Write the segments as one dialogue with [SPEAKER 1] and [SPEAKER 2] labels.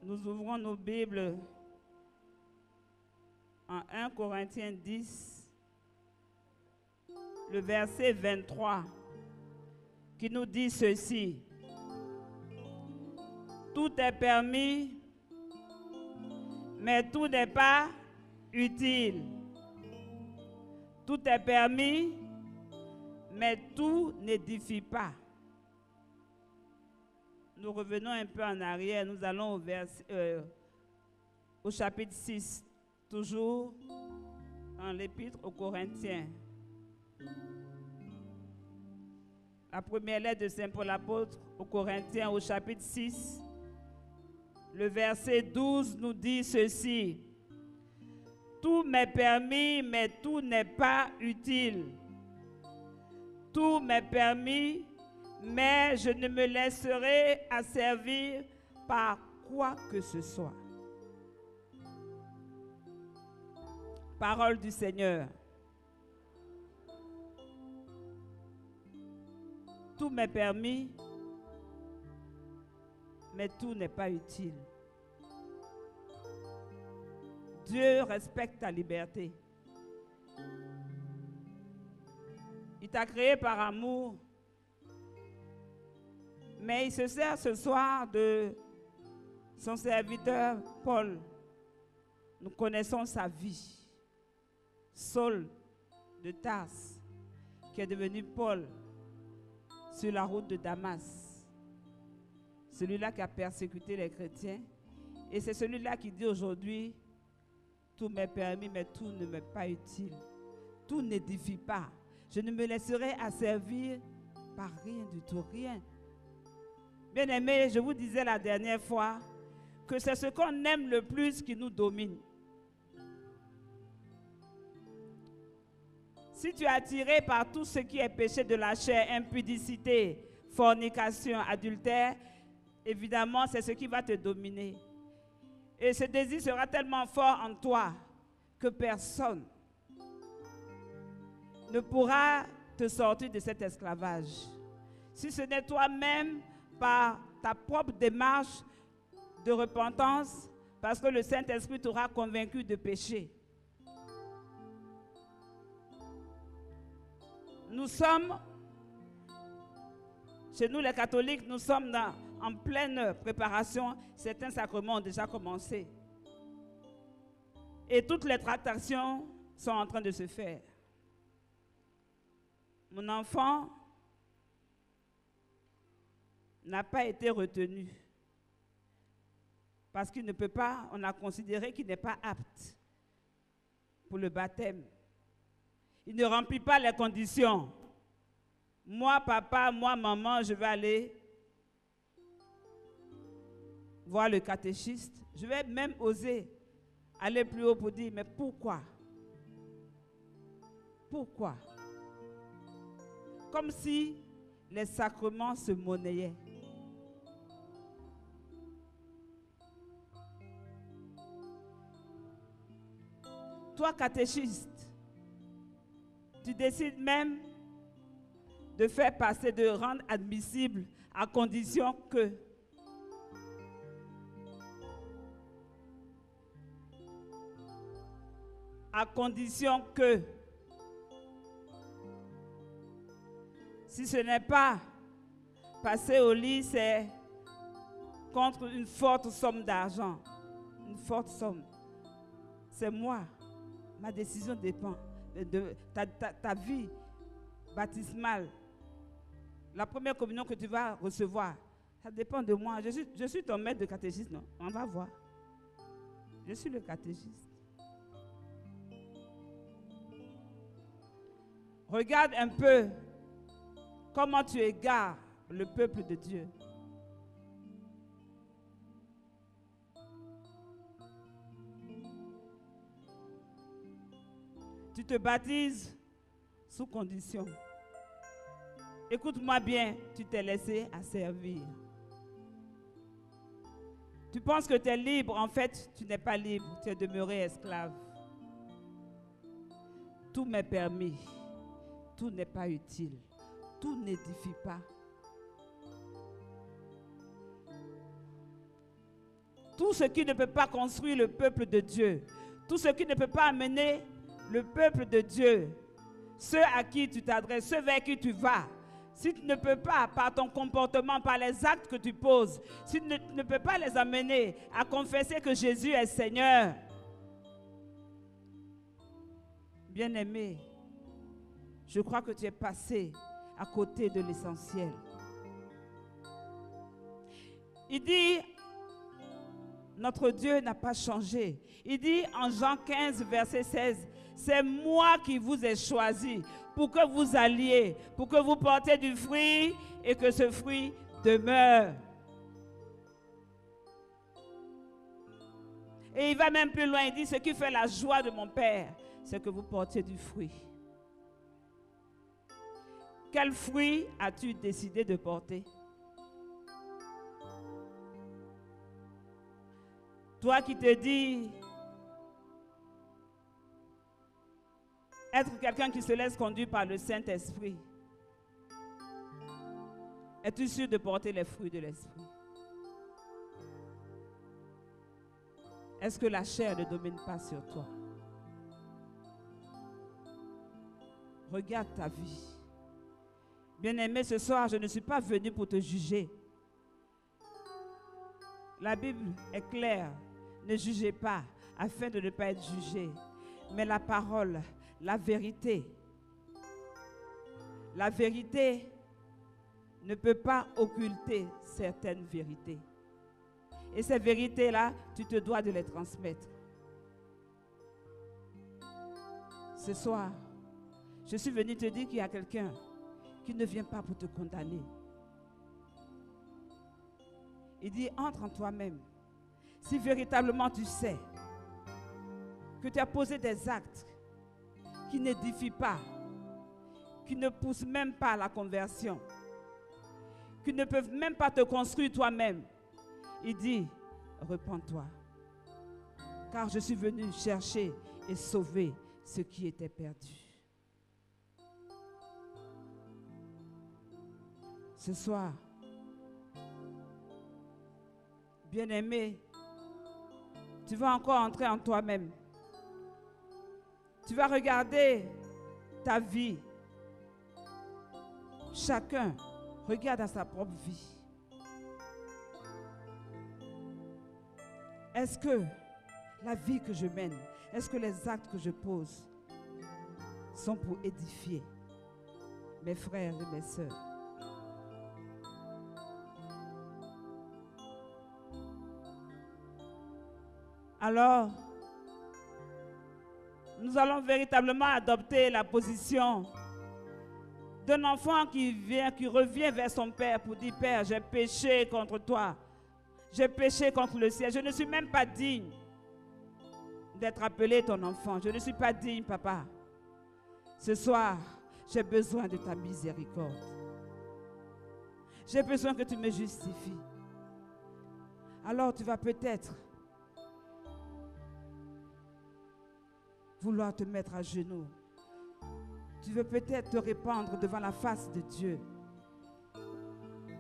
[SPEAKER 1] Nous ouvrons nos Bibles en 1 Corinthiens 10, le verset 23, qui nous dit ceci. Tout est permis, mais tout n'est pas utile. Tout est permis, mais tout n'édifie pas. Nous revenons un peu en arrière, nous allons au chapitre 6, toujours dans l'épître aux Corinthiens. La première lettre de Saint Paul apôtre aux Corinthiens au chapitre 6, le verset 12 nous dit ceci. Tout m'est permis, mais tout n'est pas utile. Tout m'est permis, mais je ne me laisserai asservir par quoi que ce soit. Parole du Seigneur. Tout m'est permis, mais tout n'est pas utile. Dieu respecte ta liberté. Il t'a créé par amour, mais il se sert ce soir de son serviteur Paul. Nous connaissons sa vie. Saul de Tarse, qui est devenu Paul sur la route de Damas. Celui-là qui a persécuté les chrétiens. Et c'est celui-là qui dit aujourd'hui, tout m'est permis, mais tout ne m'est pas utile. Tout n'édifie pas. Je ne me laisserai asservir par rien du tout, rien. Bien-aimés, je vous disais la dernière fois que c'est ce qu'on aime le plus qui nous domine. Si tu es attiré par tout ce qui est péché de la chair, impudicité, fornication, adultère, évidemment, c'est ce qui va te dominer. Et ce désir sera tellement fort en toi que personne ne pourra te sortir de cet esclavage. Si ce n'est toi-même par ta propre démarche de repentance, parce que le Saint-Esprit t'aura convaincu de péché. Nous sommes, chez nous les catholiques, nous sommes en pleine préparation. Certains sacrements ont déjà commencé. Et toutes les tractations sont en train de se faire. Mon enfant n'a pas été retenu parce qu'il ne peut pas, on a considéré qu'il n'est pas apte pour le baptême. Il ne remplit pas les conditions. Moi, papa, moi, maman, je vais aller voir le catéchiste. Je vais même oser aller plus haut pour dire, mais pourquoi? Pourquoi? Comme si les sacrements se monnayaient. Toi, catéchiste, tu décides même de faire passer, de rendre admissible à condition que si ce n'est pas passer au lit, c'est contre une forte somme d'argent. Une forte somme. C'est moi. Ma décision dépend de ta vie baptismale. La première communion que tu vas recevoir, ça dépend de moi. Je suis ton maître de catéchisme, non? On va voir. Je suis le catéchiste. Regarde un peu comment tu égares le peuple de Dieu. Tu te baptises sous condition. Écoute-moi bien, tu t'es laissé asservir. Tu penses que tu es libre, en fait, tu n'es pas libre, tu es demeuré esclave. Tout m'est permis, tout n'est pas utile, tout n'édifie pas. tout ce qui ne peut pas construire le peuple de Dieu, tout ce qui ne peut pas amener le peuple de Dieu, ceux à qui tu t'adresses, ceux vers qui tu vas, si tu ne peux pas, par ton comportement, par les actes que tu poses, si tu ne peux pas les amener à confesser que Jésus est Seigneur, bien-aimé, je crois que tu es passé à côté de l'essentiel. Il dit, notre Dieu n'a pas changé. Il dit en Jean 15, verset 16, c'est moi qui vous ai choisi pour que vous alliez, pour que vous portiez du fruit et que ce fruit demeure. Et il va même plus loin, il dit, ce qui fait la joie de mon Père, c'est que vous portiez du fruit. Quel fruit as-tu décidé de porter? Toi qui te dis être quelqu'un qui se laisse conduire par le Saint-Esprit, es-tu sûr de porter les fruits de l'Esprit? Est-ce que la chair ne domine pas sur toi? Regarde ta vie. Bien-aimé, ce soir, je ne suis pas venu pour te juger. La Bible est claire. Ne jugez pas, afin de ne pas être jugé. Mais la parole, la vérité ne peut pas occulter certaines vérités. Et ces vérités-là, tu te dois de les transmettre. Ce soir, je suis venu te dire qu'il y a quelqu'un qui ne vient pas pour te condamner. Il dit, entre en toi-même. Si véritablement tu sais que tu as posé des actes qui n'édifient pas, qui ne poussent même pas à la conversion, qui ne peuvent même pas te construire toi-même, il dit, repens-toi. Car je suis venu chercher et sauver ce qui était perdu. Ce soir, bien-aimé, tu vas encore entrer en toi-même. Tu vas regarder ta vie. Chacun regarde à sa propre vie. Est-ce que la vie que je mène, est-ce que les actes que je pose sont pour édifier mes frères et mes sœurs? Alors, nous allons véritablement adopter la position d'un enfant qui revient vers son père pour dire, Père, j'ai péché contre toi. J'ai péché contre le ciel. Je ne suis même pas digne d'être appelé ton enfant. Je ne suis pas digne, papa. Ce soir, j'ai besoin de ta miséricorde. J'ai besoin que tu me justifies. Alors tu vas peut-être vouloir te mettre à genoux. Tu veux peut-être te répandre devant la face de Dieu.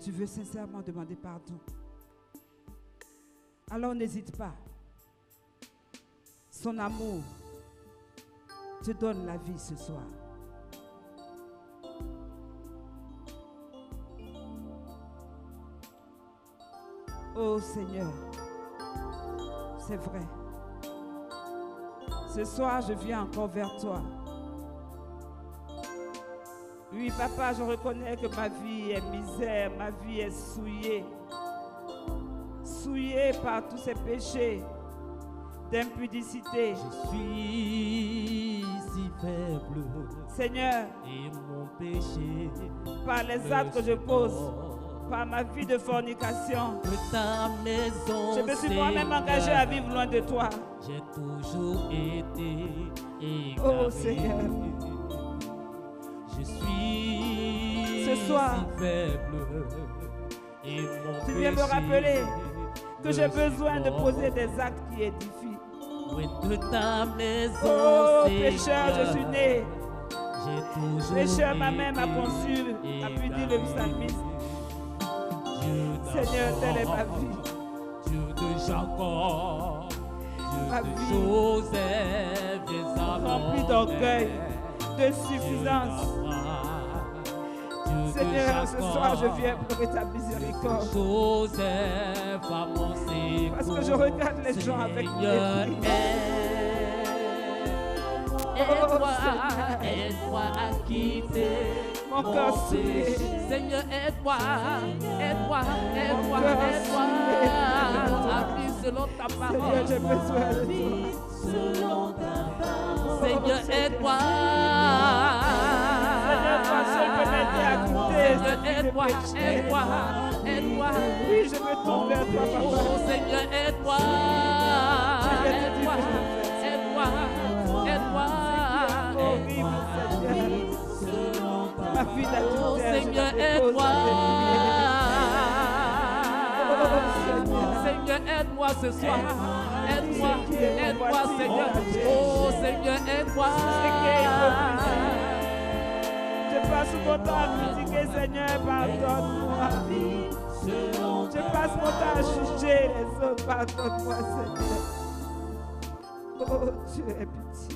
[SPEAKER 1] Tu veux sincèrement demander pardon. Alors n'hésite pas. Son amour te donne la vie ce soir. Oh Seigneur, c'est vrai. Ce soir, je viens encore vers toi. Oui, papa, je reconnais que ma vie est misère, ma vie est souillée. Souillée par tous ces péchés d'impudicité.
[SPEAKER 2] Je suis si faible.
[SPEAKER 1] Seigneur,
[SPEAKER 2] et mon péché
[SPEAKER 1] par les actes que je pose, par ma vie de fornication,
[SPEAKER 2] que ta maison,
[SPEAKER 1] je me suis moi-même engagé à vivre loin de toi.
[SPEAKER 2] J'ai toujours été égaré.
[SPEAKER 1] Oh Seigneur,
[SPEAKER 2] je suis
[SPEAKER 1] ce soir,
[SPEAKER 2] si faible et mon
[SPEAKER 1] tu viens me rappeler que j'ai besoin de
[SPEAKER 2] supporte.
[SPEAKER 1] poser des actes qui édifient.
[SPEAKER 2] Loin de ta maison,
[SPEAKER 1] Oh
[SPEAKER 2] Seigneur,
[SPEAKER 1] pécheur, je suis né.
[SPEAKER 2] j'ai toujours
[SPEAKER 1] Pécheur, ma mère m'a
[SPEAKER 2] été
[SPEAKER 1] conçu, a pu dire le psalmiste.
[SPEAKER 2] Dieu
[SPEAKER 1] Seigneur, telle est ma
[SPEAKER 2] d'amour,
[SPEAKER 1] vie.
[SPEAKER 2] Dieu de Jacob,
[SPEAKER 1] Ma
[SPEAKER 2] Dieu de
[SPEAKER 1] vie
[SPEAKER 2] Joseph, viens à mon
[SPEAKER 1] remplie d'orgueil,
[SPEAKER 2] aide.
[SPEAKER 1] de suffisance. Seigneur, ce soir, je viens pleurer ta miséricorde.
[SPEAKER 2] Joseph à mon secours.
[SPEAKER 1] Parce que je regarde les gens avec
[SPEAKER 2] Seigneur,
[SPEAKER 1] mépris.
[SPEAKER 2] aide-moi à quitter
[SPEAKER 1] Mon cœur souillé.
[SPEAKER 2] Seigneur, aide-moi
[SPEAKER 1] Mon cœur souillé.
[SPEAKER 2] à vivre selon ta
[SPEAKER 1] Seigneur,
[SPEAKER 2] parole.
[SPEAKER 1] j'ai besoin de toi.
[SPEAKER 2] Seigneur, aide-moi.
[SPEAKER 1] Seigneur, toi seul peux m'aider à quitter
[SPEAKER 2] Seigneur,
[SPEAKER 1] ce qui me
[SPEAKER 2] aide-moi,
[SPEAKER 1] péché.
[SPEAKER 2] aide-moi.
[SPEAKER 1] Oui, je me tourne vers toi,
[SPEAKER 2] Oh
[SPEAKER 1] papa.
[SPEAKER 2] Seigneur, aide-moi. Aide-moi. Aide-moi. Aide-moi.
[SPEAKER 1] Horrible, Seigneur. Ma vie
[SPEAKER 2] Oh
[SPEAKER 1] d'adultère,
[SPEAKER 2] Seigneur,
[SPEAKER 1] je la dépose
[SPEAKER 2] aide-moi.
[SPEAKER 1] à tes
[SPEAKER 2] Seigneur, aide-moi ce soir. Aide-moi, aide-moi, Seigneur. Oh Seigneur, aide-moi.
[SPEAKER 1] Je passe mon temps à critiquer, Seigneur, pardonne-moi. Je passe mon temps à juger les autres, pardonne-moi, Seigneur. Oh Dieu, aie pitié.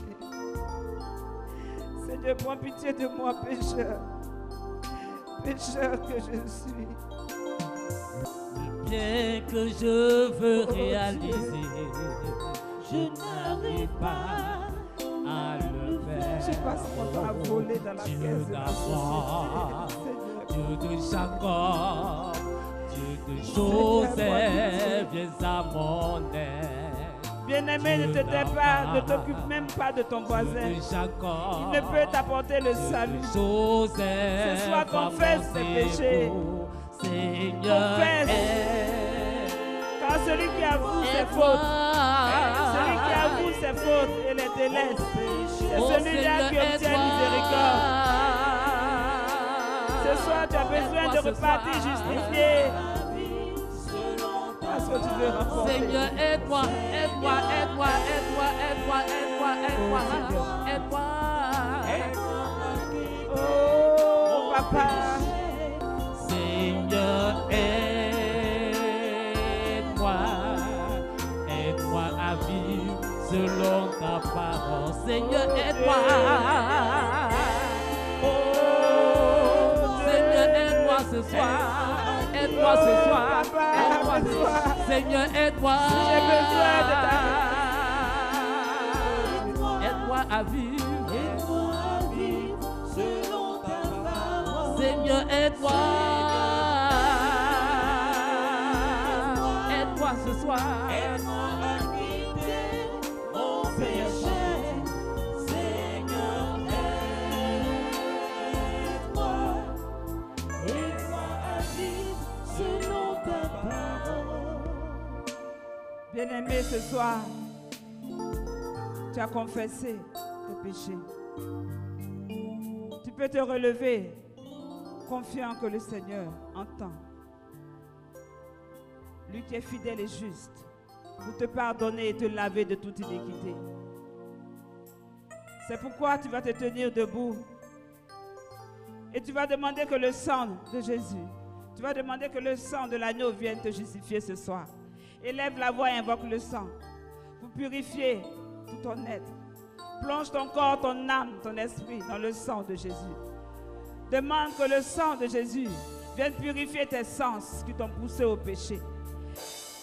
[SPEAKER 1] Seigneur, prends pitié de moi, pécheur. Pécheur que je suis.
[SPEAKER 2] Bien que je veux réaliser, je n'arrive pas à le faire.
[SPEAKER 1] Je passe mon temps à voler dans la
[SPEAKER 2] Dieu
[SPEAKER 1] caisse de la
[SPEAKER 2] d'abord,
[SPEAKER 1] société,
[SPEAKER 2] Dieu de Jacob, Dieu de Joseph, viens à mon aide.
[SPEAKER 1] Bien-aimé, ne te tais pas, ne t'occupe même pas de ton voisin.
[SPEAKER 2] Dieu de Jacob,
[SPEAKER 1] Il ne peut t'apporter le
[SPEAKER 2] Dieu
[SPEAKER 1] salut.
[SPEAKER 2] de Joseph,
[SPEAKER 1] Ce soir, confesse tes péchés.
[SPEAKER 2] Seigneur,
[SPEAKER 1] Confesse. Car celui qui avoue ses fautes, celui qui avoue ses fautes et les délaisse, c'est celui-là qui obtient miséricorde. Ce soir, tu as besoin de repartir justifié. Parce que tu veux rencontrer.
[SPEAKER 2] Seigneur, aide-moi, aide-moi, aide-moi, aide-moi, aide-moi, aide-moi, aide-moi, aide-moi.
[SPEAKER 1] Oh, papa.
[SPEAKER 2] Seigneur, aide-moi, aide-moi à vivre selon ta parole. Seigneur, aide-moi. Oh, Seigneur, aide-moi ce soir. Aide-moi ce soir. Aide-moi ce soir. Seigneur, aide-moi.
[SPEAKER 1] J'ai besoin de ta
[SPEAKER 2] Aide-moi à vivre. Seigneur, aide-moi. Aide-moi ce soir. Aide-moi à quitter mon péché. Seigneur, aide-moi. Aide-moi à vivre selon ta parole.
[SPEAKER 1] Bien-aimé, ce soir, tu as confessé tes péchés. Tu peux te relever, confiant que le Seigneur entend. Lui qui est fidèle et juste, pour te pardonner et te laver de toute iniquité. C'est pourquoi tu vas te tenir debout et tu vas demander que le sang de Jésus, tu vas demander que le sang de l'agneau vienne te justifier ce soir. Élève la voix et invoque le sang pour purifier tout ton être. Plonge ton corps, ton âme, ton esprit dans le sang de Jésus. Demande que le sang de Jésus vienne purifier tes sens qui t'ont poussé au péché.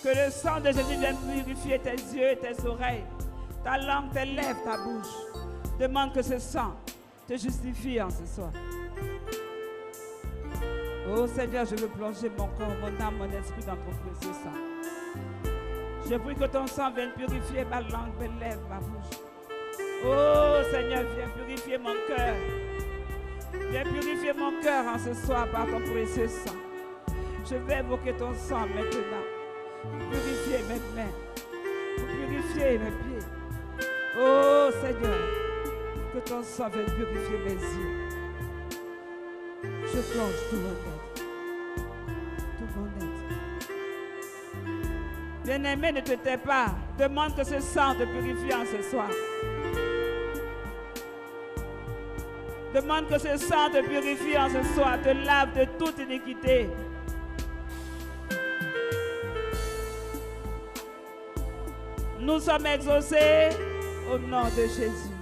[SPEAKER 1] Que le sang de Jésus vienne purifier tes yeux, tes oreilles, ta langue, tes lèvres, ta bouche. Demande que ce sang te justifie en ce soir. Oh Seigneur, je veux plonger mon corps, mon âme, mon esprit dans ton précieux sang. Je prie que ton sang vienne purifier ma langue, mes lèvres, ma bouche. Oh Seigneur, viens purifier mon cœur. Viens purifier mon cœur en ce soir par ton précieux sang. Je vais évoquer ton sang maintenant. Pour purifier mes mains. Pour purifier mes pieds. Oh Seigneur, que ton sang vienne purifier mes yeux. Je plonge tout mon être. Tout mon être. Bien-aimé, ne te tais pas. Demande que ce sang te purifie en ce soir. Demande que ce sang te purifie en ce soir, te lave de toute iniquité. Nous sommes exaucés au nom de Jésus.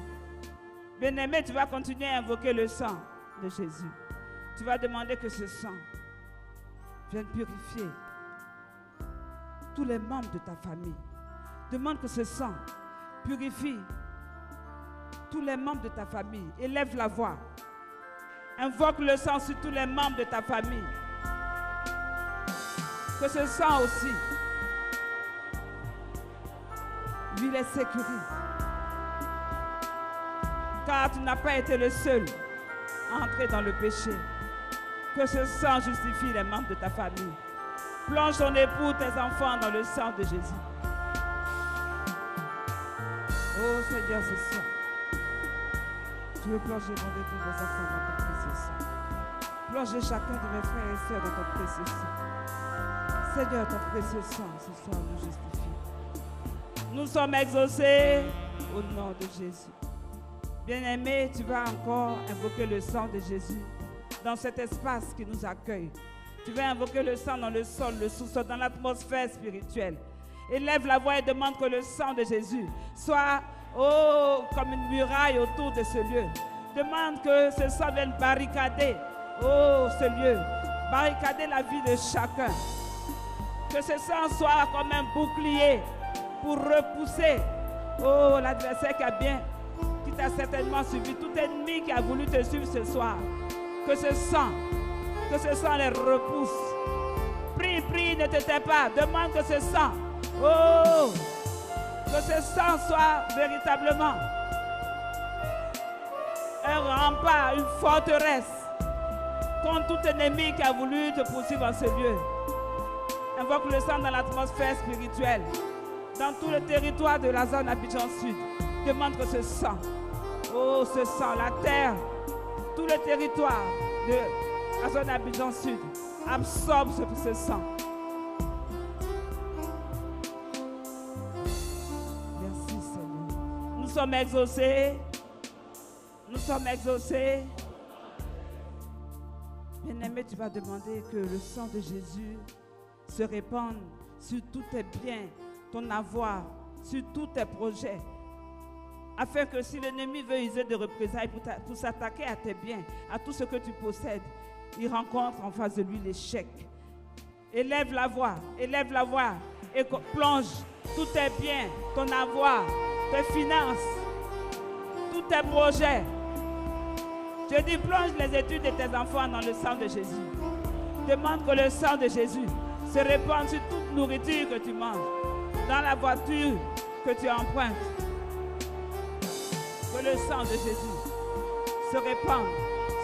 [SPEAKER 1] Bien-aimé, tu vas continuer à invoquer le sang de Jésus. Tu vas demander que ce sang vienne purifier tous les membres de ta famille. Demande que ce sang purifie tous les membres de ta famille. Élève la voix. Invoque le sang sur tous les membres de ta famille. Que ce sang aussi, lui les sécurise. Car tu n'as pas été le seul à entrer dans le péché. Que ce sang justifie les membres de ta famille. Plonge ton époux, tes enfants dans le sang de Jésus. Oh Seigneur, ce sang. Je veux plonger mon époux, mes enfants dans ton précieux sang. Plongez chacun de mes frères et sœurs dans ton précieux sang. Seigneur, ton précieux sang, ce soir nous justifie. Nous sommes exaucés au nom de Jésus. Bien-aimé, tu vas encore invoquer le sang de Jésus dans cet espace qui nous accueille. Tu vas invoquer le sang dans le sol, le sous-sol, dans l'atmosphère spirituelle. Élève la voix et demande que le sang de Jésus soit comme une muraille autour de ce lieu. Demande que ce sang vienne barricader ce lieu, barricader la vie de chacun. Que ce sang soit comme un bouclier pour repousser l'adversaire qui t'a certainement suivi, tout ennemi qui a voulu te suivre ce soir. Que ce sang les repousse. Prie, ne te tais pas. Demande que ce sang, que ce sang soit véritablement un rempart, une forteresse contre tout ennemi qui a voulu te poursuivre en ce lieu. Invoque le sang dans l'atmosphère spirituelle, dans tout le territoire de la zone Abidjan Sud. Demande que ce sang, la terre, tout le territoire de la zone Abidjan Sud absorbe ce sang. Merci Seigneur. Nous sommes exaucés. Nous sommes exaucés. Bien-aimé, tu vas demander que le sang de Jésus se répande sur tous tes biens, ton avoir, sur tous tes projets, afin que si l'ennemi veut user de représailles pour s'attaquer à tes biens, à tout ce que tu possèdes, il rencontre en face de lui l'échec. Élève la voix et plonge tous tes biens, ton avoir, tes finances, tous tes projets. Je dis, plonge les études de tes enfants dans le sang de Jésus. Demande que le sang de Jésus se répande sur toute nourriture que tu manges, dans la voiture que tu empruntes. Que le sang de Jésus se répande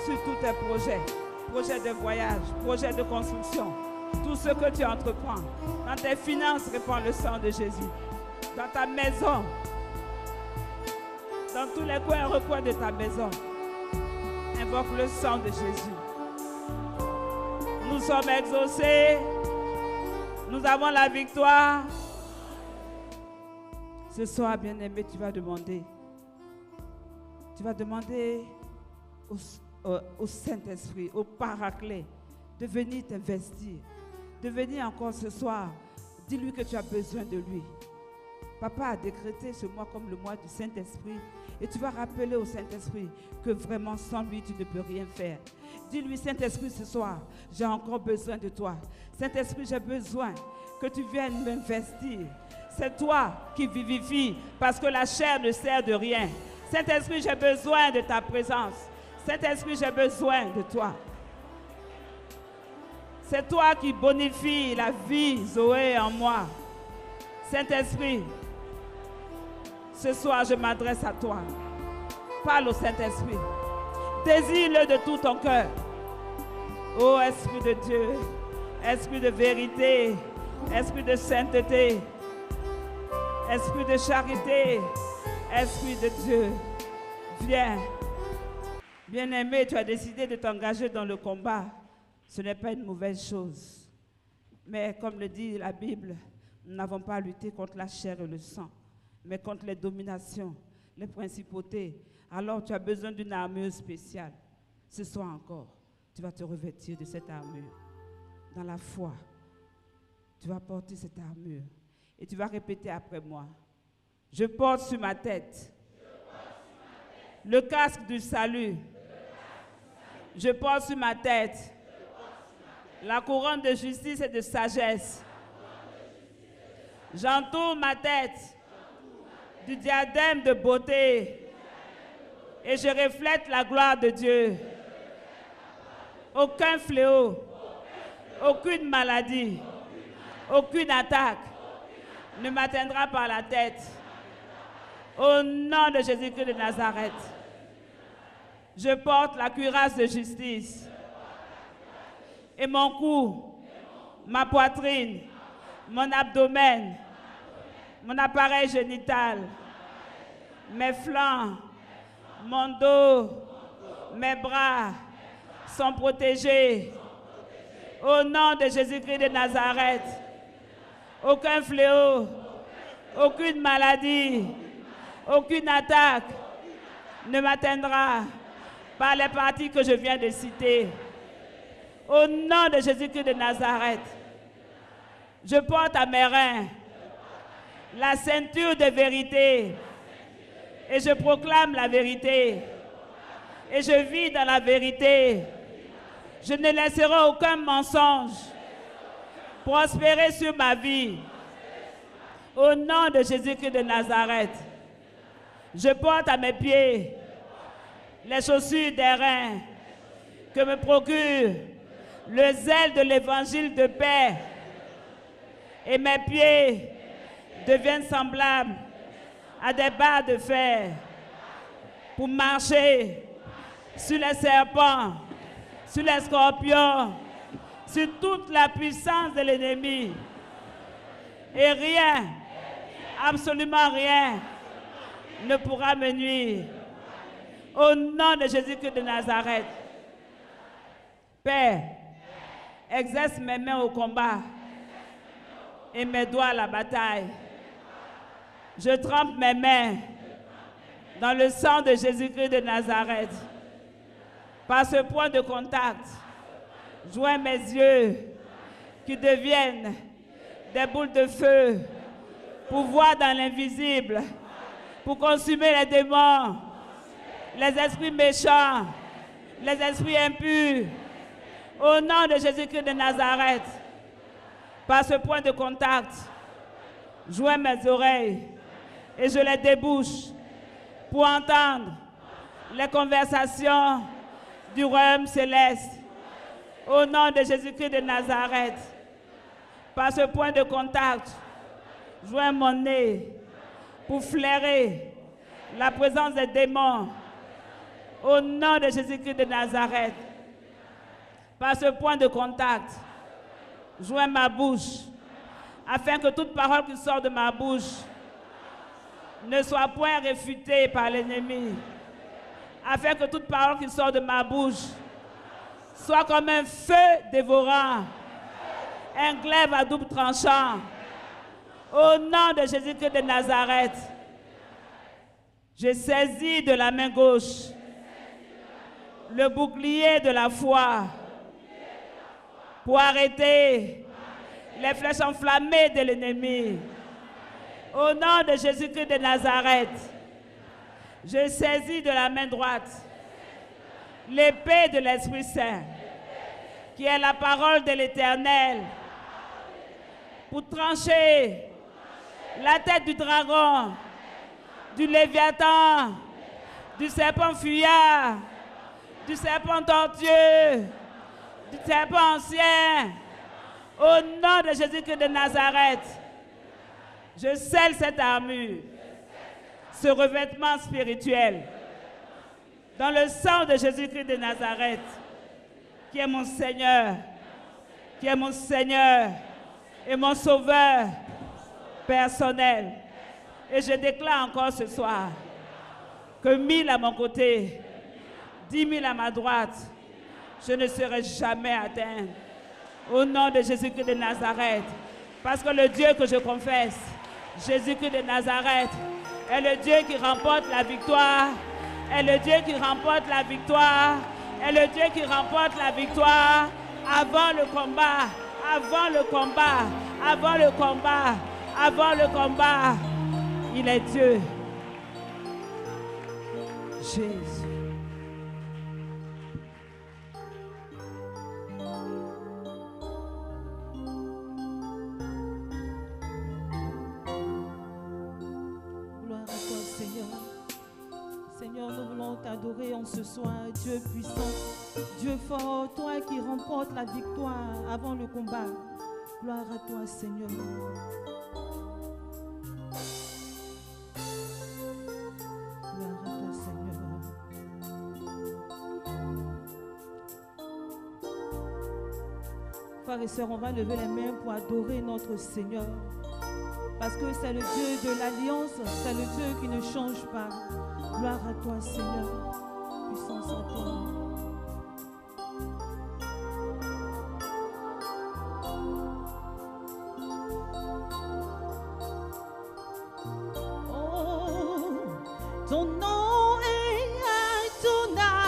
[SPEAKER 1] sur tous tes projets de voyage, projets de construction, tout ce que tu entreprends. Dans tes finances, répand le sang de Jésus. Dans ta maison, dans tous les coins et recoins de ta maison, invoque le sang de Jésus. Nous sommes exaucés. Nous avons la victoire. Ce soir, bien-aimé, tu vas demander au Saint-Esprit, au Paraclet, de venir t'investir, de venir encore ce soir. Dis-lui que tu as besoin de lui. Papa a décrété ce mois comme le mois du Saint-Esprit. Et tu vas rappeler au Saint-Esprit que vraiment sans lui, tu ne peux rien faire. Dis-lui, Saint-Esprit, ce soir, j'ai encore besoin de toi. Saint-Esprit, j'ai besoin que tu viennes m'investir. C'est toi qui vivifies parce que la chair ne sert de rien. Saint-Esprit, j'ai besoin de ta présence. Saint-Esprit, j'ai besoin de toi. C'est toi qui bonifie la vie, Zoé, en moi. Saint-Esprit, ce soir, je m'adresse à toi. Parle au Saint-Esprit. Désire-le de tout ton cœur. Ô Esprit de Dieu, Esprit de vérité, Esprit de sainteté, Esprit de charité, Esprit de Dieu, viens. Bien-aimé, tu as décidé de t'engager dans le combat. Ce n'est pas une mauvaise chose. Mais comme le dit la Bible, nous n'avons pas à lutter contre la chair et le sang, mais contre les dominations, les principautés. Alors tu as besoin d'une armure spéciale. Ce soir encore, tu vas te revêtir de cette armure. Dans la foi, tu vas porter cette armure. Et tu vas répéter après moi. Je porte sur ma tête le casque du salut. Je porte sur ma tête la couronne de justice et de sagesse. J'entoure ma tête du diadème de beauté et je reflète la gloire de Dieu. Aucun fléau, aucune maladie, aucune attaque ne m'atteindra par la tête. Au nom de Jésus-Christ de Nazareth, je porte la cuirasse de justice et mon cou, ma poitrine, mon abdomen, mon appareil génital, mes flancs, mon dos, mes bras sont protégés. Au nom de Jésus-Christ de Nazareth, aucun fléau, aucune maladie, aucune attaque ne m'atteindra par les parties que je viens de citer. Au nom de Jésus-Christ de Nazareth, je porte à mes reins la ceinture de vérité et je proclame la vérité et je vis dans la vérité. Je ne laisserai aucun mensonge prospérer sur ma vie. Au nom de Jésus-Christ de Nazareth, je porte à mes pieds les chaussures des reins que me procure le zèle de l'évangile de paix. Et mes pieds deviennent semblables à des barres de fer pour marcher sur les serpents, sur les scorpions, sur toute la puissance de l'ennemi. Et rien, absolument rien, ne pourra me nuire. Au nom de Jésus-Christ de Nazareth, Père, exerce mes mains au combat et mes doigts à la bataille. Je trempe mes mains dans le sang de Jésus-Christ de Nazareth. Par ce point de contact, joins mes yeux qui deviennent des boules de feu pour voir dans l'invisible, pour consumer les démons, les esprits méchants, les esprits impurs. Au nom de Jésus-Christ de Nazareth, par ce point de contact, joins mes oreilles et je les débouche pour entendre les conversations du royaume céleste. Au nom de Jésus-Christ de Nazareth, par ce point de contact, joins mon nez pour flairer la présence des démons. Au nom de Jésus-Christ de Nazareth, par ce point de contact, joins ma bouche afin que toute parole qui sort de ma bouche ne soit point réfutée par l'ennemi. Afin que toute parole qui sort de ma bouche soit comme un feu dévorant, un glaive à double tranchant. Au nom de Jésus-Christ de Nazareth, je saisis de la main gauche le bouclier de la foi pour arrêter les flèches enflammées de l'ennemi. Au nom de Jésus-Christ de Nazareth, je saisis de la main droite l'épée de l'Esprit Saint, qui est la parole de l'Éternel, pour trancher la tête du dragon, du Léviathan, du serpent fuyard, du serpent tortueux, du serpent ancien. Au nom de Jésus-Christ de Nazareth, je scelle cette armure, ce revêtement spirituel, dans le sang de Jésus-Christ de Nazareth, qui est mon Seigneur, qui est mon Seigneur et mon Sauveur personnel. Et je déclare encore ce soir que 1000 à mon côté, 10 000 à ma droite, je ne serai jamais atteint. Au nom de Jésus-Christ de Nazareth, parce que le Dieu que je confesse, Jésus-Christ de Nazareth, est le Dieu qui remporte la victoire, est le Dieu qui remporte la victoire, est le Dieu qui remporte la victoire avant le combat, avant le combat, avant le combat, avant le combat. Il est Dieu. Jésus.
[SPEAKER 3] Gloire à toi, Seigneur. Seigneur, nous voulons t'adorer en ce soir, Dieu puissant, Dieu fort, toi qui remportes la victoire avant le combat. Gloire à toi, Seigneur. Gloire à toi, Seigneur. Frères et sœurs, on va lever les mains pour adorer notre Seigneur. Parce que c'est le Dieu de l'alliance, c'est le Dieu qui ne change pas. Gloire à toi, Seigneur. Puissance à toi. Oh, ton nom est Adonai.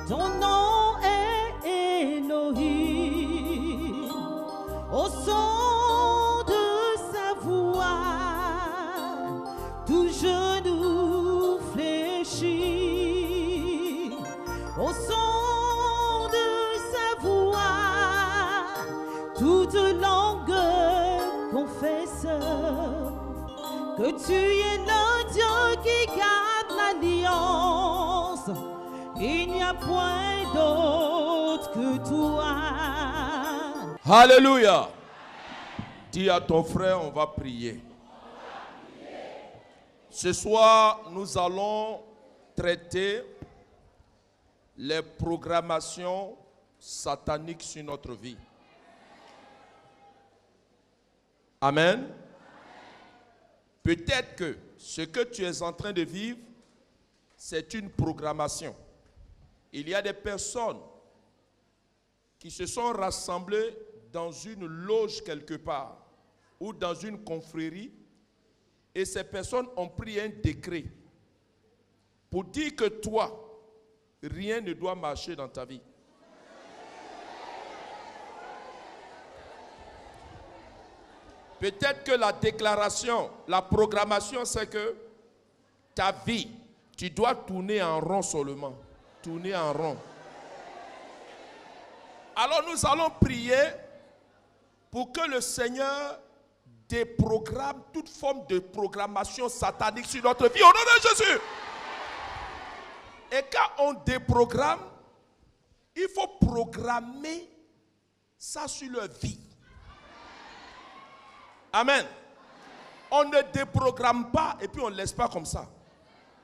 [SPEAKER 3] Ton nom est Elohim. Au son de sa voix, tout genou fléchit. Au son de sa voix, toute langue confesse que tu es le Dieu qui garde l'alliance. Il n'y a point d'autre que toi.
[SPEAKER 4] Alléluia. Dis à ton frère, on va prier. Ce soir, nous allons traiter les programmations sataniques sur notre vie. Amen. Peut-être que ce que tu es en train de vivre, c'est une programmation. Il y a des personnes qui se sont rassemblées dans une loge quelque part ou dans une confrérie, et ces personnes ont pris un décret pour dire que toi, rien ne doit marcher dans ta vie. Peut-être que la déclaration, la programmation, c'est que ta vie, tu dois tourner en rond seulement. Tourner en rond. Alors nous allons prier pour que le Seigneur déprogramme toute forme de programmation satanique sur notre vie au nom de Jésus. Et quand on déprogramme, il faut programmer ça sur leur vie. Amen. On ne déprogramme pas et puis on ne laisse pas comme ça.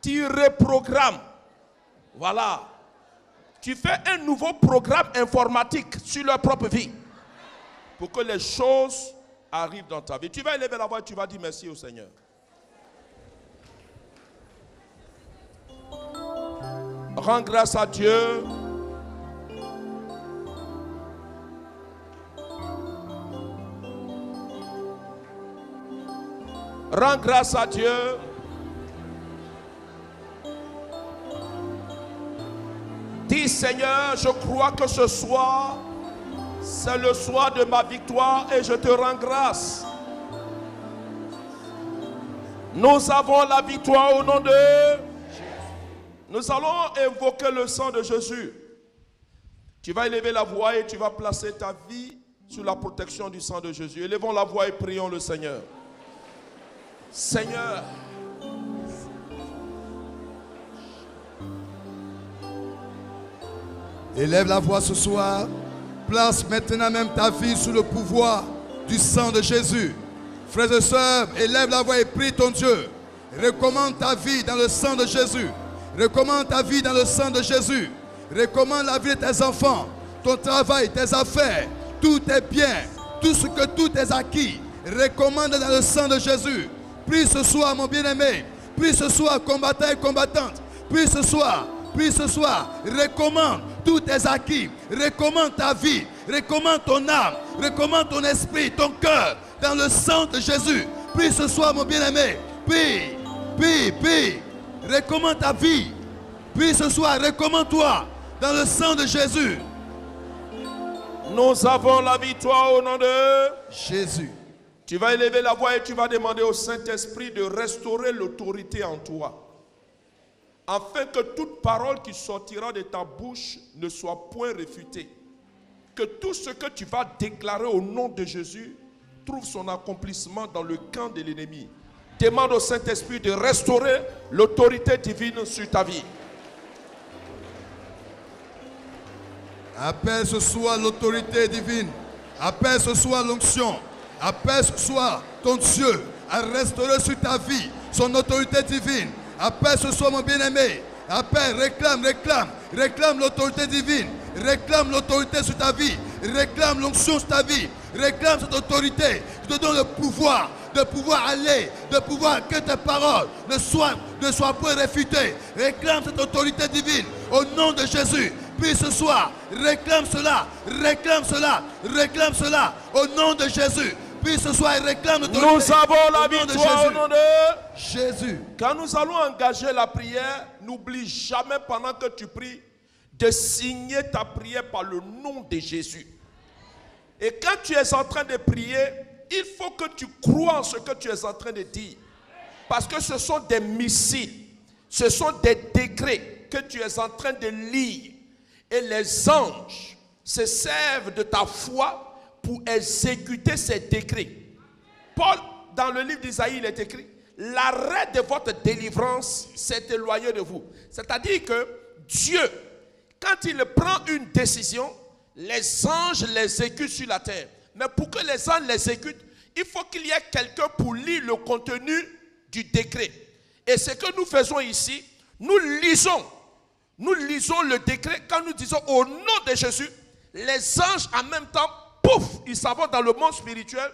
[SPEAKER 4] Tu reprogrammes. Voilà. Tu fais un nouveau programme informatique sur leur propre vie pour que les choses arrivent dans ta vie. Tu vas élever la voix et tu vas dire merci au Seigneur. Rends grâce à Dieu. Rends grâce à Dieu. Dis Seigneur, je crois que ce soir, c'est le soir de ma victoire et je te rends grâce. Nous avons la victoire au nom de Jésus. Nous allons invoquer le sang de Jésus. Tu vas élever la voix et tu vas placer ta vie sous la protection du sang de Jésus. Élevons la voix et prions le Seigneur. Seigneur,
[SPEAKER 5] élève la voix ce soir. Place maintenant même ta vie sous le pouvoir du sang de Jésus. Frères et sœurs, élève la voix et prie ton Dieu. Recommande ta vie dans le sang de Jésus. Recommande ta vie dans le sang de Jésus. Recommande la vie de tes enfants, ton travail, tes affaires, tout est bien, tout est acquis. Recommande dans le sang de Jésus. Prie ce soir, mon bien-aimé. Prie ce soir, combattant et combattante. Prie ce soir. Recommande tout est acquis. Recommande ta vie. Recommande ton âme. Recommande ton esprit, ton cœur dans le sang de Jésus. Prie ce soir, mon bien-aimé. Prie. Recommande ta vie. Prie ce soir, recommande-toi dans le sang de Jésus.
[SPEAKER 4] Nous avons la victoire au nom de
[SPEAKER 5] Jésus.
[SPEAKER 4] Tu vas élever la voix et tu vas demander au Saint-Esprit de restaurer l'autorité en toi. Afin que toute parole qui sortira de ta bouche ne soit point réfutée. Que tout ce que tu vas déclarer au nom de Jésus trouve son accomplissement dans le camp de l'ennemi. Demande au Saint-Esprit de restaurer l'autorité divine sur ta vie.
[SPEAKER 5] Appelle ce soir l'autorité divine. Appelle ce soir l'onction. Appelle ce soir ton Dieu à restaurer sur ta vie son autorité divine. Appelle ce soir mon bien-aimé. Appelle, réclame l'autorité divine. Réclame l'autorité sur ta vie. Réclame l'onction sur ta vie. Réclame cette autorité qui te donne le pouvoir de pouvoir aller, de pouvoir que tes paroles ne soient point réfutées. Réclame cette autorité divine au nom de Jésus. Puis ce soir, réclame cela au nom de Jésus. Puis ce soir, réclame l'autorité.
[SPEAKER 4] Nous avons la victoire au nom de
[SPEAKER 5] Jésus.
[SPEAKER 4] Quand nous allons engager la prière, n'oublie jamais pendant que tu pries de signer ta prière par le nom de Jésus. Et quand tu es en train de prier, il faut que tu crois en ce que tu es en train de dire. Parce que ce sont des missiles, ce sont des décrets que tu es en train de lire. Et les anges se servent de ta foi pour exécuter ces décrets. Paul, dans le livre d'Isaïe, il est écrit: l'arrêt de votre délivrance s'est éloigné de vous. C'est-à-dire que Dieu, quand il prend une décision, les anges l'exécutent sur la terre. Mais pour que les anges l'exécutent, il faut qu'il y ait quelqu'un pour lire le contenu du décret. Et ce que nous faisons ici, nous lisons le décret. Quand nous disons au nom de Jésus, les anges en même temps, pouf, ils s'en vont dans le monde spirituel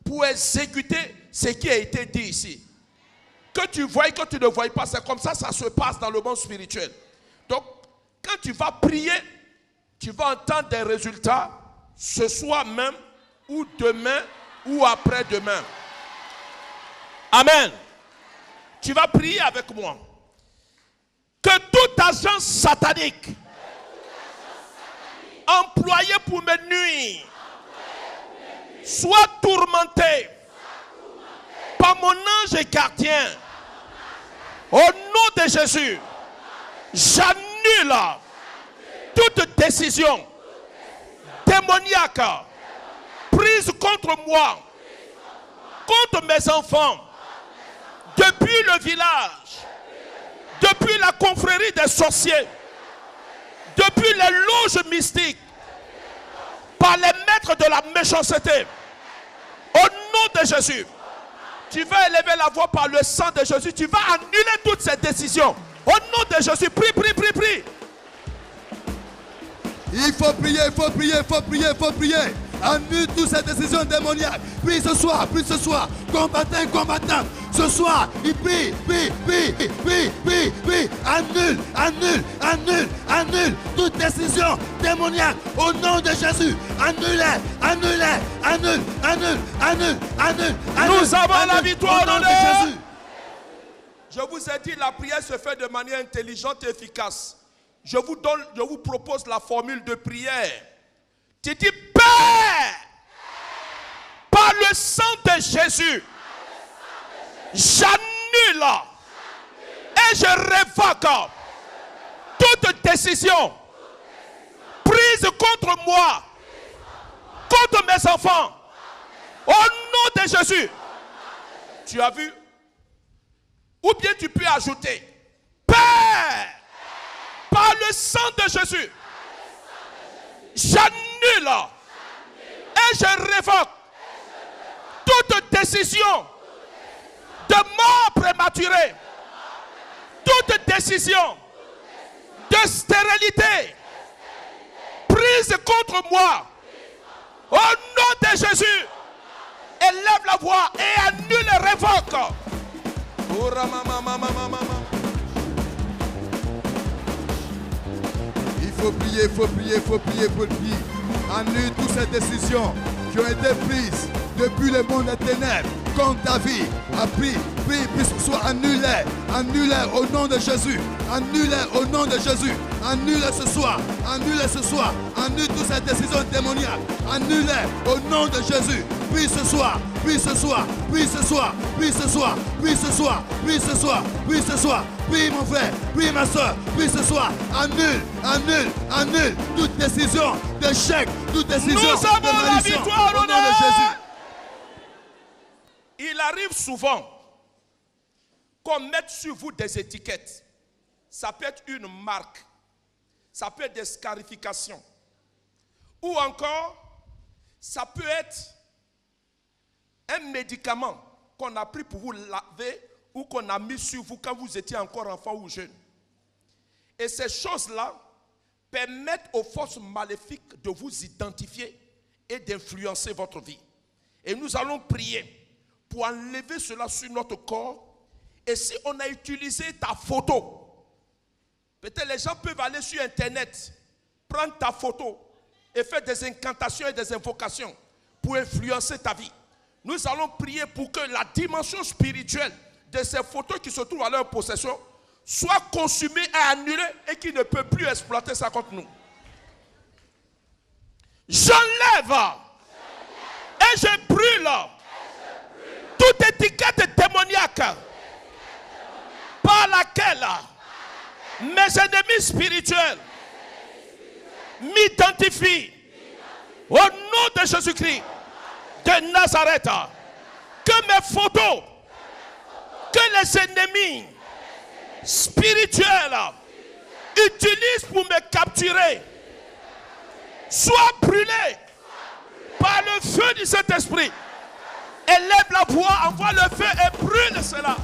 [SPEAKER 4] pour exécuter ce qui a été dit ici. Que tu vois, que tu ne vois pas, c'est comme ça se passe dans le monde spirituel. Donc, quand tu vas prier, tu vas entendre des résultats ce soir même, ou demain, ou après-demain. Amen. Tu vas prier avec moi. Que toute agence satanique employée pour me nuire soit tourmentée par mon ange gardien. Au nom de Jésus, j'annule toute décision démoniaque prise contre moi, contre mes enfants, depuis le village, depuis la confrérie des sorciers, depuis les loges mystiques, par les maîtres de la méchanceté. Au nom de Jésus, tu vas élever la voix par le sang de Jésus. Tu vas annuler toutes ces décisions. Au nom de Jésus, prie, prie, prie, prie.
[SPEAKER 5] Il faut prier, il faut prier, il faut prier, il faut prier. Annule toutes ces décisions démoniaques. Prie ce soir, combattant, combattant. Ce soir, il prie, annule toute décision démoniaque au nom de Jésus. Annule.
[SPEAKER 4] Nous avons la victoire au nom de Jésus. Je vous ai dit, la prière se fait de manière intelligente et efficace. Je vous propose la formule de prière. Tu dis: Père, par le sang de Jésus, j'annule et je révoque toute décision prise contre moi, contre mes enfants, au nom de Jésus. Tu as vu? Ou bien tu peux ajouter: Père, par le sang de Jésus, j'annule et je révoque toute décision de mort prématurée, toute décision de stérilité prise contre moi. Au nom de Jésus, élève la voix et annule et révoque.
[SPEAKER 5] Il faut prier. Annule toutes ces décisions qui ont été prises depuis le monde des ténèbres contre ta vie. Prie, prie, prie ce soir. Annule-les. Annule-les au nom de Jésus. Annule-les au nom de Jésus. Annule-les ce soir. Annule-les ce soir. Annule toutes ces décisions démoniaques. Annule-les au nom de Jésus. Prie ce soir. Prie ce soir. Prie ce soir. Prie ce soir. Prie ce soir. Prie ce soir. Prie ce soir. Prie mon frère. Prie ma soeur. Prie ce soir. Annule, annule, annule toute décision d'échec, toute décision de malédiction au nom de Jésus.
[SPEAKER 4] Il arrive souvent qu'on mette sur vous des étiquettes. Ça peut être une marque, ça peut être des scarifications, ou encore ça peut être un médicament qu'on a pris pour vous laver ou qu'on a mis sur vous quand vous étiez encore enfant ou jeune. Et ces choses-là permettent aux forces maléfiques de vous identifier et d'influencer votre vie. Et nous allons prier pour enlever cela sur notre corps. Et si on a utilisé ta photo, peut-être les gens peuvent aller sur Internet, prendre ta photo et faire des incantations et des invocations pour influencer ta vie. Nous allons prier pour que la dimension spirituelle de ces photos qui se trouvent à leur possession soit consumée et annulée et qui ne peut plus exploiter ça contre nous. J'enlève et je brûle toute étiquette démoniaque par laquelle mes ennemis spirituels m'identifient au nom de Jésus-Christ de Nazareth. Que mes photos, que les ennemis spirituels utilisent pour me capturer soient brûlés par le feu du Saint-Esprit. Élève la voix, envoie le feu et brûle cela.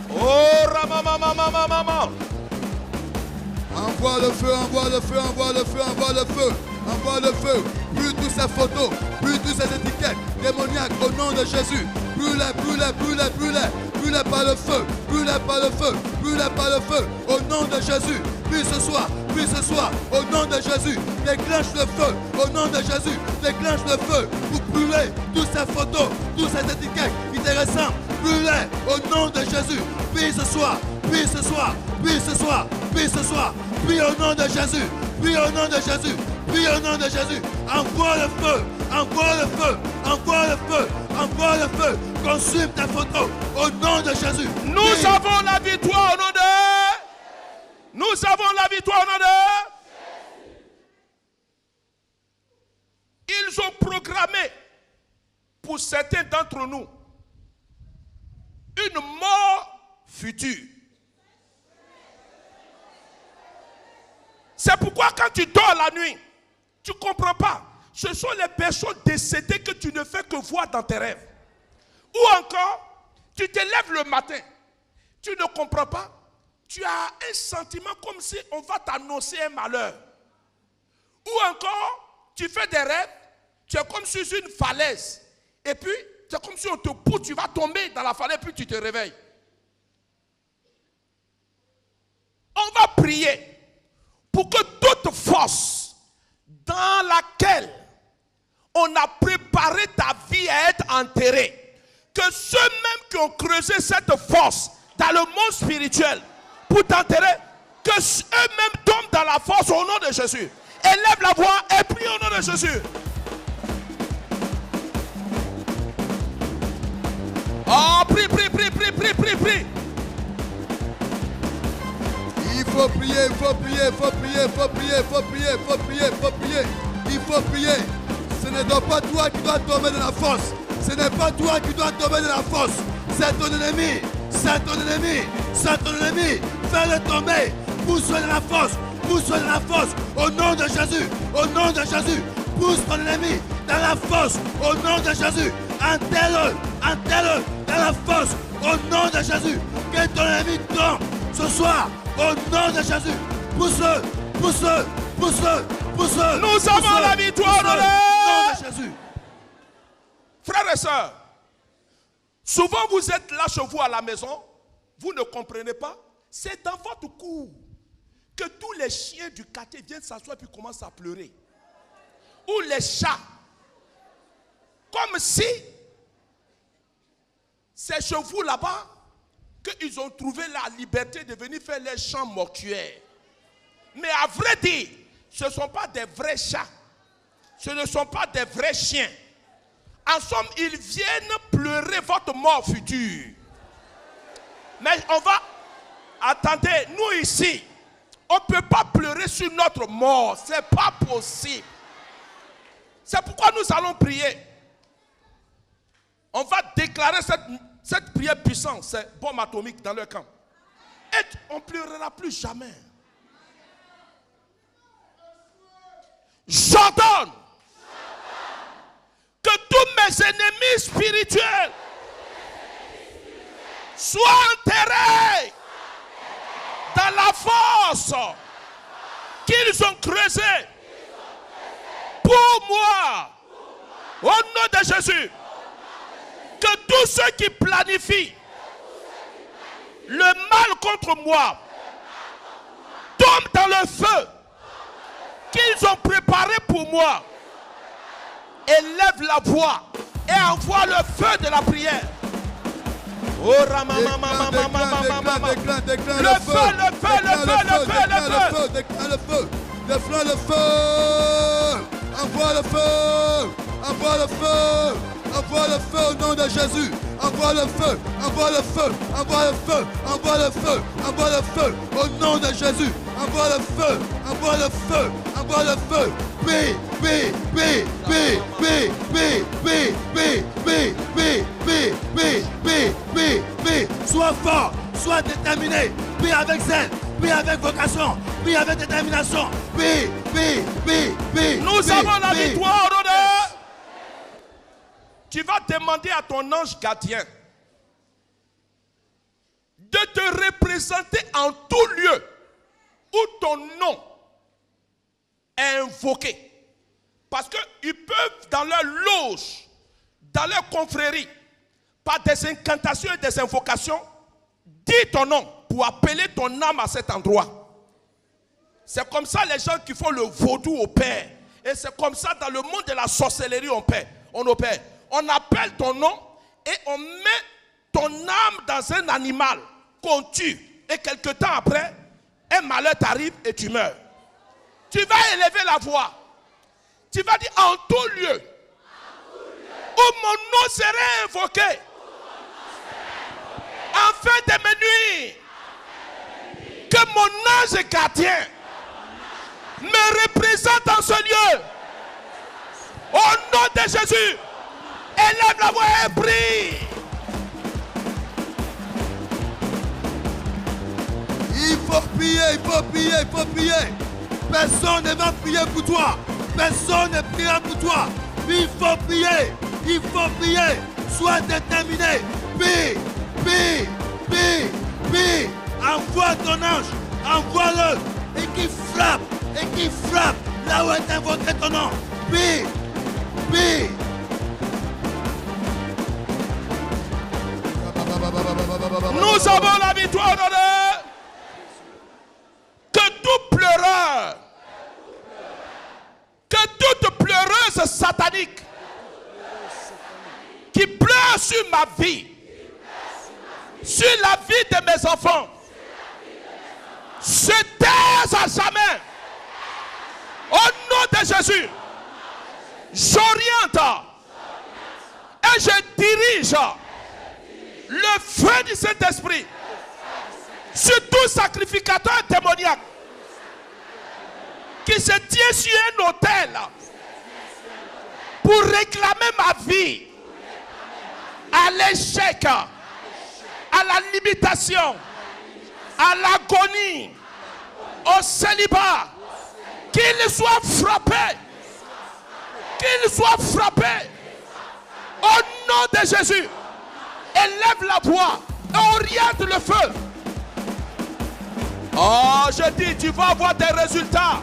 [SPEAKER 4] Oh, ramamamamamamam.
[SPEAKER 5] Envoie le feu, envoie le feu, envoie le feu, envoie le feu, envoie le feu. Brûle toutes ces photos, brûle toutes ces étiquettes démoniaques au nom de Jésus. Brûle-les, brûle-les, brûle-les, brûle-les. Brûle-les par le feu, brûle-les par le feu, brûle-les par le feu au nom de Jésus. Prie ce soir, au nom de Jésus. Déclenche le feu, au nom de Jésus. Déclenche le feu pour brûler toutes ces photos, toutes ces étiquettes qui te ressemblent. Brûle-les au nom de Jésus. Prie ce soir, prie ce soir, prie ce soir, prie ce soir. Prie au nom de Jésus, prie au nom de Jésus, prie au nom de Jésus. Envoie le feu, envoie le feu, envoie le feu, envoie le feu. Consume ta photo au nom de Jésus.
[SPEAKER 4] Nous avons la victoire au nom de... Nous avons la victoire au nom de... Ils ont programmé pour certains d'entre nous une mort future. C'est pourquoi quand tu dors la nuit, tu ne comprends pas. Ce sont les personnes décédées que tu ne fais que voir dans tes rêves. Ou encore, tu te lèves le matin, tu ne comprends pas. Tu as un sentiment comme si on va t'annoncer un malheur. Ou encore, tu fais des rêves, tu es comme sur une falaise. Et puis, c'est comme si on te pousse, tu vas tomber dans la falaise, puis tu te réveilles. On va prier pour que toute force dans laquelle on a préparé ta vie à être enterrée, que ceux-mêmes qui ont creusé cette force dans le monde spirituel pour t'enterrer, que eux-mêmes tombent dans la force au nom de Jésus. Élève la voix et prie au nom de Jésus. Oh, prie, prie, prie, prie, prie, prie, prie.
[SPEAKER 5] Il faut prier, il faut prier, il faut prier, il faut prier, il faut prier, il faut prier, il faut prier. Il faut prier. Ce n'est donc pas toi qui dois tomber dans la fosse. Ce n'est pas toi qui dois tomber dans la fosse. C'est ton ennemi. C'est ton ennemi. C'est ton ennemi. Fais-le tomber. Pousse-le dans la fosse. Pousse-le dans la fosse. Au nom de Jésus. Au nom de Jésus. Pousse ton ennemi dans la fosse. Au nom de Jésus. Enterre-le. Enterre-le dans la fosse. Au nom de Jésus. Que ton ennemi tombe ce soir. Au nom de Jésus. Pousse-le. Pousse-le. Pousse-le. Pousse-le.
[SPEAKER 4] Nous avons la victoire au nom
[SPEAKER 5] de Jésus.
[SPEAKER 4] Frères et sœurs, souvent vous êtes là chez vous à la maison, vous ne comprenez pas. C'est dans votre cour que tous les chiens du quartier viennent s'asseoir puis commencent à pleurer. Ou les chats. Comme si C'est chez vous là-bas qu'ils ont trouvé la liberté de venir faire les chants mortuaires. Mais à vrai dire, ce ne sont pas des vrais chats. Ce ne sont pas des vrais chiens. En somme, ils viennent pleurer votre mort future. Mais on va... Attendez, nous ici, on ne peut pas pleurer sur notre mort. Ce n'est pas possible. C'est pourquoi nous allons prier. On va déclarer cette prière puissante. C'est bombe atomique dans leur camp. Et on ne pleurera plus jamais. J'ordonne que tous mes ennemis spirituels soient enterrés dans la fosse qu'ils ont creusée pour moi. Au nom de Jésus, que tous ceux qui planifient le mal contre moi tombent dans le feu qu'ils ont préparé pour moi. Élève la voix et envoie le feu de la prière. Oh
[SPEAKER 5] Déclare
[SPEAKER 4] le feu, le feu, le feu, le feu, le feu.
[SPEAKER 5] Déclare le feu. Déclare le feu. Envoie le feu. Envoie le feu. Envoie le feu au nom de Jésus. Envoie le feu. Envoie le feu. Envoie le feu. Envoie le feu. Envoie le feu au nom de Jésus. Envoie le feu. Envoie le feu. Envoie le feu. Sois fort, sois déterminé, prie avec zèle, prie avec vocation, prie avec détermination,
[SPEAKER 4] Nous avons la victoire, honneur. Tu vas demander à ton ange gardien de te représenter en tout lieu où ton nom est invoqué. Parce qu'ils peuvent, dans leur loge, dans leur confrérie, par des incantations et des invocations, dire ton nom pour appeler ton âme à cet endroit. C'est comme ça les gens qui font le vaudou opèrent. Et c'est comme ça dans le monde de la sorcellerie on opère. On appelle ton nom et on met ton âme dans un animal qu'on tue. Et quelque temps après, un malheur t'arrive et tu meurs. Tu vas élever la voix. Tu vas dire en tout lieu où mon nom serait invoqué, afin de me nuire, que mon ange gardien me représente en ce lieu. Au nom de Jésus, élève la voix et prie.
[SPEAKER 5] Il faut prier, il faut prier, il faut prier. Personne ne va prier pour toi. Personne ne priera pour toi. Il faut prier. Il faut prier. Sois déterminé. Prie, prie, prie, prie. Envoie ton ange. Envoie-le. Et qui frappe. Et qui frappe là où est invoqué ton nom. Prie, prie.
[SPEAKER 4] Nous avons la victoire, honneur. Que tout pleureur, que toute pleureuse satanique qui pleure sur ma vie, sur la vie de mes enfants, se taise à jamais. Au nom de Jésus, j'oriente et je dirige le feu du Saint-Esprit sur tout sacrificateur démoniaque qui se tient sur un autel pour réclamer ma vie à l'échec, à la limitation, à l'agonie, au célibat. Qu'il soit frappé, qu'il soit frappé au nom de Jésus. Élève la voix et oriente le feu. Oh, je dis, tu vas avoir des résultats.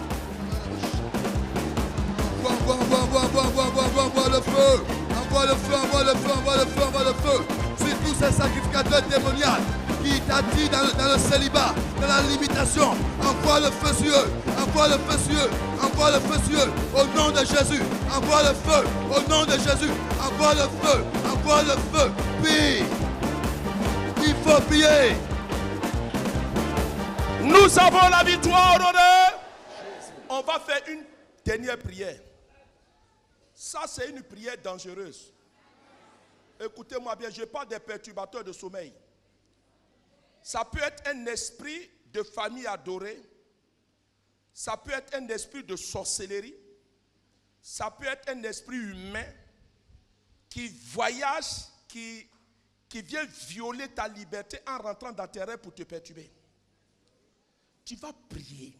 [SPEAKER 5] Envoie le feu. Envoie le feu, envoie le feu, envoie le feu, envoie le feu. Sur tous ces sacrificateurs démoniaques qui t'attirent dans le célibat, dans la limitation. Envoie le feu sur eux. Envoie le feu sur eux. Envoie le feu sur eux. Au nom de Jésus. Envoie le feu. Au nom de Jésus. Envoie le feu. Envoie le feu. Prie. faut prier.
[SPEAKER 4] Nous avons la victoire au nom de... On va faire une dernière prière. Ça, c'est une prière dangereuse. Écoutez-moi bien, je parle des perturbateurs de sommeil. Ça peut être un esprit de famille adorée. Ça peut être un esprit de sorcellerie. Ça peut être un esprit humain qui voyage, qui vient violer ta liberté en rentrant dans tes rêves pour te perturber. Tu vas prier.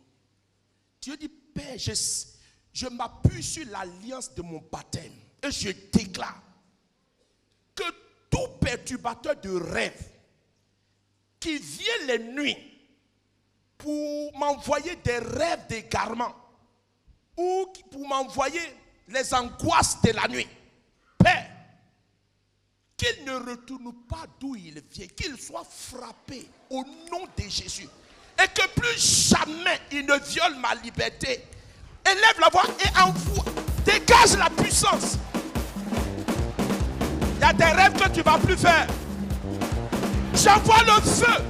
[SPEAKER 4] Tu dis, Père, je m'appuie sur l'alliance de mon baptême et je déclare que tout perturbateur de rêve qui vient les nuits pour m'envoyer des rêves d'égarement ou pour m'envoyer les angoisses de la nuit, Père, qu'il ne retourne pas d'où il vient, qu'il soit frappé au nom de Jésus. Et que plus jamais il ne viole ma liberté. Élève la voix et envoie. Dégage la puissance. Il y a des rêves que tu ne vas plus faire. J'envoie le feu.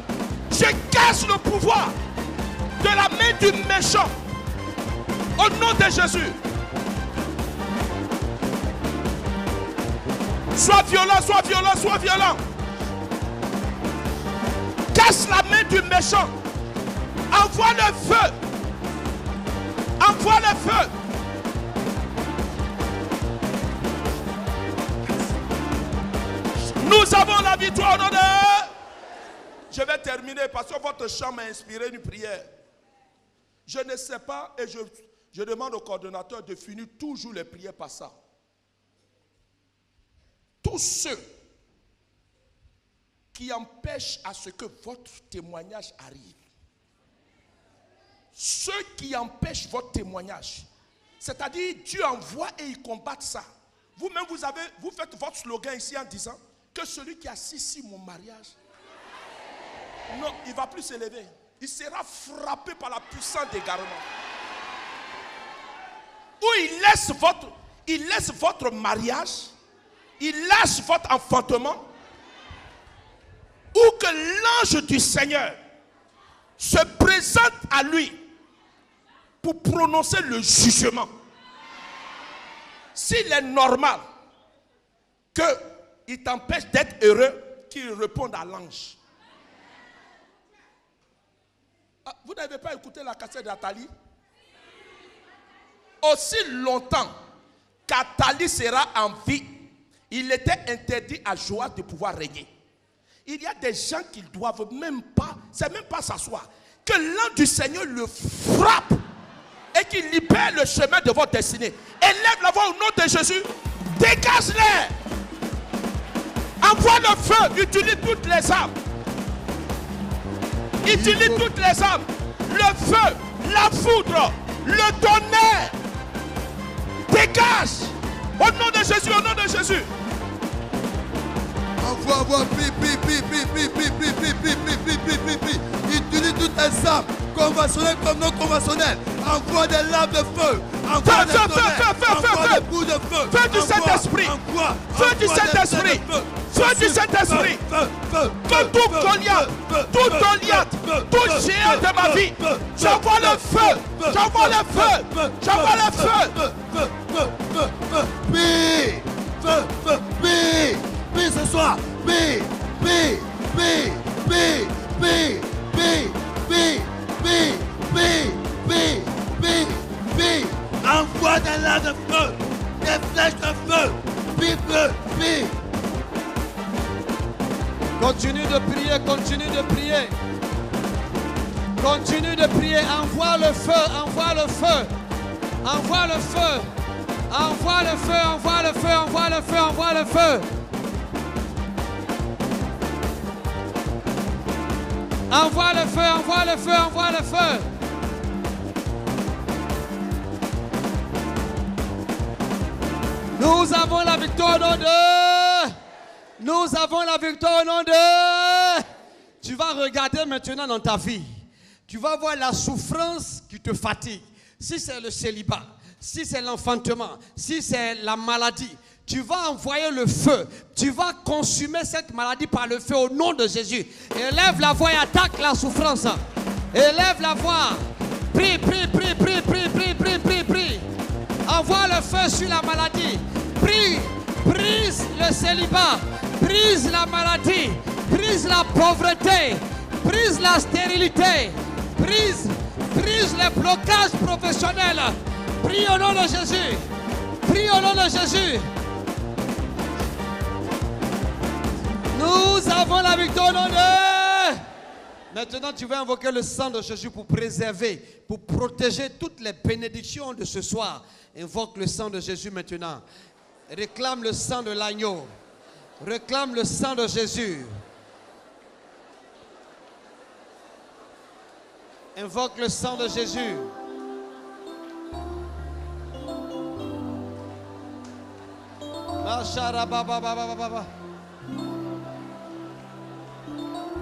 [SPEAKER 4] Je casse le pouvoir de la main du méchant. Au nom de Jésus. Sois violent, sois violent, sois violent. Casse la main du méchant. Envoie le feu. Envoie le feu. Nous avons la victoire au nom de... Je vais terminer parce que votre chant m'a inspiré une prière. Je ne sais pas et je demande au coordonnateur de finir toujours les prières par ça. Tous ceux qui empêchent à ce que votre témoignage arrive, ceux qui empêchent votre témoignage, c'est-à-dire Dieu envoie et ils combattent ça. Vous-même, vous faites votre slogan ici en disant que celui qui assiste sur mon mariage, non, il ne va plus s'élever. Il sera frappé par la puissance d'égarement. Ou il laisse votre mariage, il lâche votre enfantement, ou que l'ange du Seigneur se présente à lui pour prononcer le jugement. S'il est normal qu'il t'empêche d'être heureux, qu'il réponde à l'ange. Ah, vous n'avez pas écouté la cassette d'Athalie? Aussi longtemps qu'Athalie sera en vie, il était interdit à Joas de pouvoir régner. Il y a des gens qui ne doivent même pas, c'est même pas s'asseoir. Que l'ange du Seigneur le frappe et qu'il libère le chemin de votre destinée. Élève la voix au nom de Jésus. Dégage-les. Envoie le feu. Utilise toutes les armes. Utilise toutes les armes. Le feu, la foudre, le tonnerre. Dégage. Au nom de Jésus, au nom de Jésus.
[SPEAKER 5] Envoie, utilise toutes les armes, conventionnelles comme non conventionnelles. Envoie des lames de feu. Envoie des coups de feu.
[SPEAKER 4] Feu du Saint-Esprit. Feu du Saint-Esprit. Feu du Saint-Esprit. Que tout Goliath, tout géant de ma vie, j'envoie le feu. J'envoie le feu. J'envoie le feu.
[SPEAKER 5] Prie ce soir. Prie. Envoie des lames de feu, des flèches de feu. Prie.
[SPEAKER 2] Continue de prier, continue de prier. Continue de prier. Envoie le feu, envoie le feu. Envoie le feu. Envoie le feu, envoie le feu, envoie le feu, envoie le feu. Envoie le feu, envoie le feu, envoie le feu. Nous avons la victoire au nom de... Nous avons la victoire au nom de... Tu vas regarder maintenant dans ta vie. Tu vas voir la souffrance qui te fatigue. Si c'est le célibat, si c'est l'enfantement, si c'est la maladie, tu vas envoyer le feu. Tu vas consumer cette maladie par le feu au nom de Jésus. Élève la voix et attaque la souffrance. Élève la voix. Prie, prie, prie, prie, prie, prie, prie, prie, prie. Envoie le feu sur la maladie. Prie, brise le célibat. Brise la maladie. Brise la pauvreté. Brise la stérilité. Brise les blocages professionnels. Prie au nom de Jésus. Prie au nom de Jésus. Nous avons la victoire au nom de... Maintenant, tu vas invoquer le sang de Jésus pour préserver, pour protéger toutes les bénédictions de ce soir. Invoque le sang de Jésus maintenant. Réclame le sang de l'agneau. Réclame le sang de Jésus. Invoque le sang de Jésus. Mashara baba baba baba.